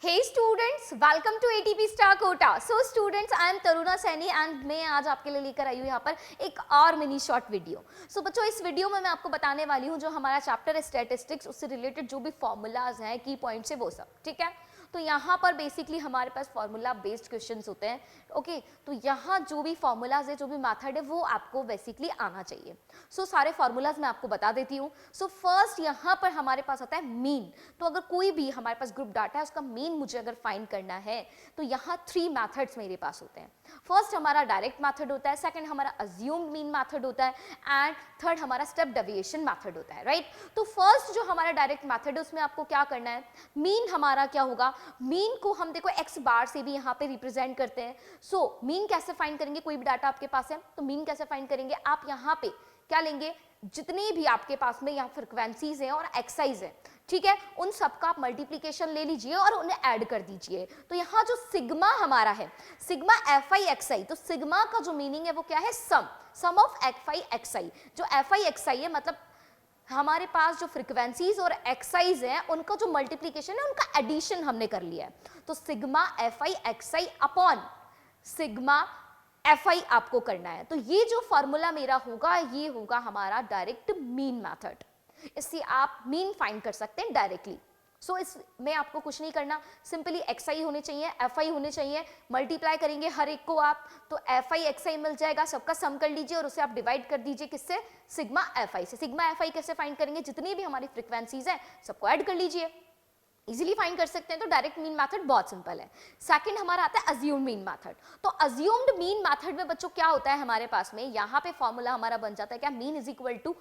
Hey students, welcome to ATP Star Quota. So students, I am Taruna Saini and मैं आज आपके लिए लेकर आई हूँ यहाँ पर एक और मिनी शॉर्ट वीडियो. So बच्चों, इस वीडियो में मैं आपको बताने वाली हूँ जो हमारा चैप्टर है स्टैटिस्टिक्स, उससे रिलेटेड जो भी फॉर्मूलाज हैं, की पॉइंट्स है, वो सब. ठीक है. तो यहाँ पर बेसिकली हमारे पास फॉर्मूला बेस्ड क्वेश्चंस होते हैं. ओके. तो यहाँ जो भी फॉर्मूलाज है, जो भी मेथड है, वो आपको बेसिकली आना चाहिए. सो सारे फॉर्मूलाज मैं आपको बता देती हूँ. सो फर्स्ट यहाँ पर हमारे पास आता है मीन. तो अगर कोई भी हमारे पास ग्रुप डाटा है, उसका मीन मुझे अगर फाइंड करना है तो यहाँ 3 मेथड्स मेरे पास होते हैं. फर्स्ट हमारा डायरेक्ट मेथड होता है, सेकंड हमारा अज्यूम्ड मीन मेथड होता है एंड थर्ड हमारा स्टेप डेविएशन मेथड होता है. राइट. तो फर्स्ट जो हमारा डायरेक्ट मेथड है, उसमें आपको क्या करना है, मीन हमारा क्या होगा, मीन को हम देखो एक्स बार से भी यहाँ पे रिप्रेजेंट करते हैं. सो मीन कैसे फाइंड करेंगे, कोई भी डाटा आपके पास है तो मीन कैसे फाइंड करेंगे, आप यहाँ पे क्या लेंगे, जितने भी आपके पास में यहाँ फ्रीक्वेंसीज हैं और एक्साइज है, ठीक है, उन सबका आप मल्टीप्लिकेशन ले लीजिए और उन्हें ऐड कर दीजिए. तो यहाँ जो सिग्मा हमारा है, सिग्मा एफ आई एक्स आई, तो सिग्मा का जो मीनिंग है वो क्या है, सम ऑफ एफ आई एक्स आई. जो एफ आई एक्स आई है मतलब हमारे पास जो फ्रीक्वेंसीज और एक्साइज है उनका जो मल्टीप्लिकेशन है, उनका एडिशन हमने कर लिया है. तो सिग्मा एफ आई एक्स आई अपॉन सिग्मा एफ आई आपको करना है. तो ये जो फॉर्मूला मेरा होगा, ये होगा हमारा डायरेक्ट मीन मेथड. इससे आप मीन फाइंड कर सकते हैं डायरेक्टली. सो इसमें आपको कुछ नहीं करना, सिंपली एक्स आई होने चाहिए, एफ आई होने चाहिए, मल्टीप्लाई करेंगे हर एक को आप, तो एफ आई एक्स आई मिल जाएगा, सबका सम कर लीजिए और उसे आप डिवाइड कर दीजिए किससे, सिग्मा एफ आई से. सिग्मा एफ आई कैसे फाइंड करेंगे, जितनी भी हमारी फ्रीक्वेंसीज हैं सबको ऐड कर लीजिए, इजीली फाइंड कर सकते हैं. तो डायरेक्ट मीन मेथड बहुत सिंपल है. सेकंड हमारा आता है अज्यूम्ड मीन मेथड. तो अज्यूम्ड मीन मेथड में बच्चों क्या होता है हमारे पास में, यहाँ पे फॉर्मूला हमारा बन जाता है क्या, मीन इज इक्वल टू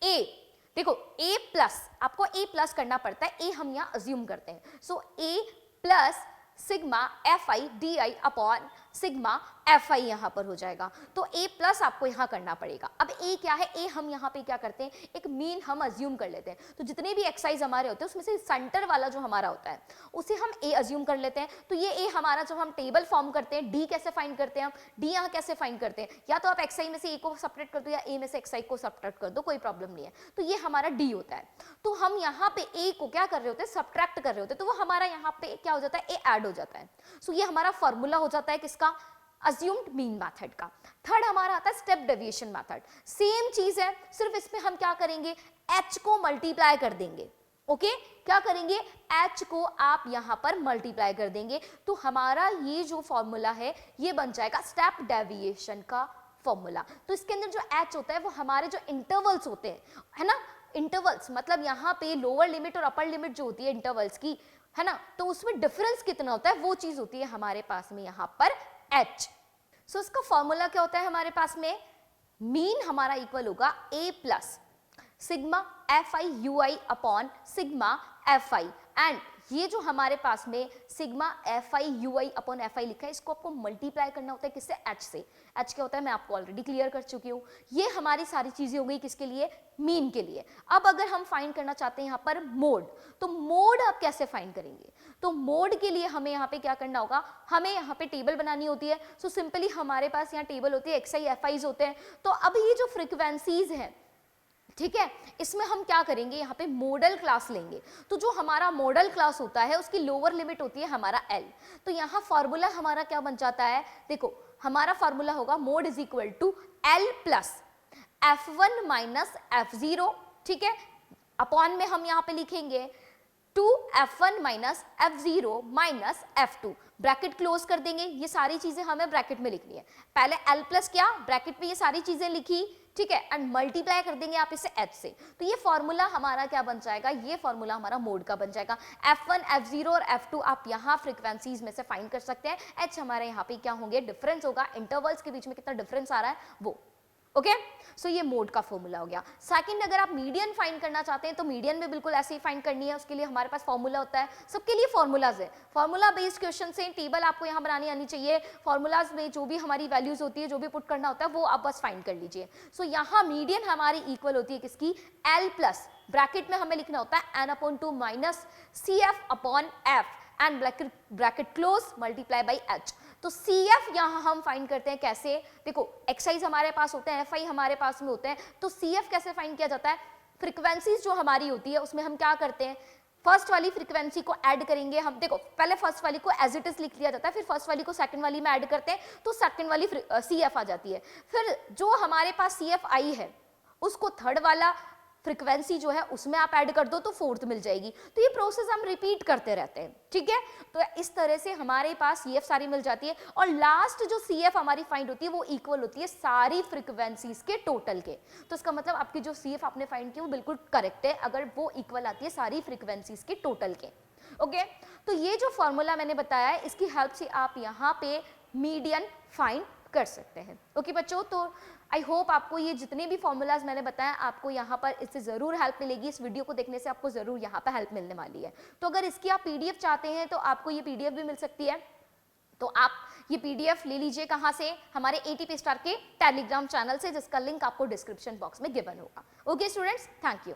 ए. देखो ए प्लस, आपको ए प्लस करना पड़ता है, ए हम यहाँ अज्यूम करते हैं. So A plus sigma F I D I upon sigma F I यहाँ पर हो जाएगा. तो ए प्लस आपको यहाँ करना पड़ेगा. अब ए क्या है, ए हम यहाँ पे क्या करते हैं, एक मीन हम अज्यूम कर लेते हैं. तो जितने भी एक्साइज हमारे होते हैं उसमें से सेंटर वाला जो हमारा होता है उसे हम ए अज्यूम कर लेते हैं. तो ये ए हमारा जब हम टेबल फॉर्म करते हैं, डी कैसे फाइंड करते हैं हम, डी यहाँ कैसे फाइंड करते हैं, या तो आप एक्स आई में से ए को सब्ट्रैक्ट कर दो या ए में से एक्स आई को सब्ट्रैक्ट कर दो, कोई प्रॉब्लम नहीं है. तो ये हमारा डी होता है. तो हम यहाँ पे ए को क्या कर रहे होते हैं, सब्ट्रैक्ट कर रहे होते हैं, तो वो हमारा यहाँ पे क्या हो जाता है, ए ऐड हो जाता है. सो ये हमारा फॉर्मूला हो जाता है किसका, अज्यूम्ड मीन मेथड का. थर्ड हमारा आता है स्टेप डेविएशन मेथड. सेम चीज है, सिर्फ इसमें हम क्या करेंगे, h को मल्टीप्लाई कर देंगे. ओके. क्या करेंगे, h को आप यहां पर मल्टीप्लाई कर देंगे. तो हमारा ये जो फॉर्मूला है ये बन जाएगा स्टेप डेविएशन का फॉर्मूला. तो इसके अंदर जो h होता है वो हमारे जो इंटरवल्स होते हैं, है ना, इंटरवल्स मतलब यहाँ पे लोअर लिमिट और अपर लिमिट जो होती है इंटरवल्स की, है ना, तो उसमें डिफरेंस कितना होता है वो चीज होती है हमारे पास में यहाँ पर h. सो इसका फॉर्मूला क्या होता है हमारे पास में, मीन हमारा इक्वल होगा a plus sigma F I you I upon sigma F I. And ये जो हमारे पास में sigma F I you I upon F I लिखा है, इसको आपको मल्टीप्लाई करना होता है किससे, h से. h क्या होता है मैं आपको ऑलरेडी क्लियर कर चुकी हूँ. ये हमारी सारी चीजें हो गई किसके लिए, मीन के लिए. अब अगर हम फाइंड करना चाहते हैं यहाँ पर मोड, तो मोड आप कैसे फाइंड करेंगे, तो मोड के लिए हमें यहाँ पे क्या करना होगा, हमें यहाँ पे टेबल बनानी होती है. सो सिंपली हमारे पास यहाँ टेबल होती है, एक्स आई एफ आईज होते हैं. तो अब ये जो फ्रीक्वेंसीज हैं, ठीक है, इसमें हम क्या करेंगे, यहाँ पे मॉडल क्लास लेंगे. तो जो हमारा मॉडल क्लास होता है उसकी लोअर लिमिट होती है हमारा L. तो यहाँ फॉर्मूला हमारा क्या बन जाता है, देखो हमारा फॉर्मूला होगा mode is equal to L plus F1 minus F0. ठीक है, अपॉन में हम यहाँ पे लिखेंगे 2F1 minus F0 minus F2, bracket close कर देंगे. ये सारी चीजें हमें ब्रैकेट में लिखनी है. पहले L प्लस क्या, ब्रैकेट में ये सारी चीजें लिखी, ठीक है, एंड मल्टीप्लाई कर देंगे आप इसे h से. तो ये फॉर्मूला हमारा क्या बन जाएगा, ये फॉर्मूला हमारा मोड का बन जाएगा. F1, F0 और F2 आप यहाँ फ्रीक्वेंसीज में से फाइंड कर सकते हैं. h हमारे यहाँ पे क्या होंगे, डिफरेंस होगा, इंटरवल्स के बीच में कितना डिफरेंस आ रहा है वो. ओके. सो ये मोड का फॉर्मूला हो गया. सेकंड, अगर आप मीडियन फाइंड करना चाहते हैं तो मीडियन में बिल्कुल ऐसे ही फाइंड करनी है. उसके लिए हमारे पास फॉर्मूला होता है, सबके लिए फॉर्मूलाज है. फॉर्मूला बेस्ड क्वेश्चन से टेबल आपको यहाँ बनानी आनी चाहिए. फॉर्मूलाज में जो भी हमारी वैल्यूज होती है, जो भी पुट करना होता है वो आप बस फाइंड कर लीजिए. सो यहाँ मीडियन हमारी इक्वल होती है किसकी, L प्लस ब्रैकेट में हमें लिखना होता है n upon 2 minus C F upon F and bracket close multiply by h. तो CF यहाँ हम फाइंड करते हैं कैसे, देखो एक्साइज हमारे पास होते हैं, FI हमारे पास में होते हैं. तो CF कैसे फाइंड किया जाता है, फ्रीक्वेंसीज जो हमारी होती है उसमें हम क्या करते हैं, फर्स्ट वाली फ्रीक्वेंसी को ऐड करेंगे हम, देखो पहले फर्स्ट वाली को एज इट इज लिख लिया जाता है, फिर फर्स्ट वाली को सेकंड वाली में ऐड करते हैं तो सेकंड वाली CF आ जाती है, फिर जो हमारे पास CF आई है उसको थर्ड वाला फ्रीक्वेंसी जो है उसमें आप ऐड कर दो तो फोर्थ मिल जाएगी। तो ये प्रोसेस हम रिपीट करते रहते हैं, ठीक है। तो इस तरह से हमारे पास CF सारी मिल जाती है और लास्ट जो CF हमारी फाइंड होती है वो इक्वल होती है सारी फ्रीक्वेंसीज के टोटल के। तो इसका मतलब आपकी जो CF आपने फाइंड की वो बिल्कुल करेक्ट है अगर वो इक्वल आती है सारी फ्रीक्वेंसीज के टोटल के। ओके, तो ये जो फॉर्मूला मैंने बताया है इसकी हेल्प से आप यहाँ पे मीडियन फाइंड कर सकते हैं। ओके बच्चों, तो आई होप आपको ये जितने भी फॉर्मूलाज मैंने बताया आपको यहाँ पर इससे ज़रूर हेल्प मिलेगी। इस वीडियो को देखने से आपको ज़रूर यहाँ पर हेल्प मिलने वाली है। तो अगर इसकी आप PDF चाहते हैं तो आपको ये PDF भी मिल सकती है। तो आप ये PDF ले लीजिए कहाँ से, हमारे ATP स्टार के टेलीग्राम चैनल से, जिसका लिंक आपको डिस्क्रिप्शन बॉक्स में गिवन होगा। Okay students, thank you.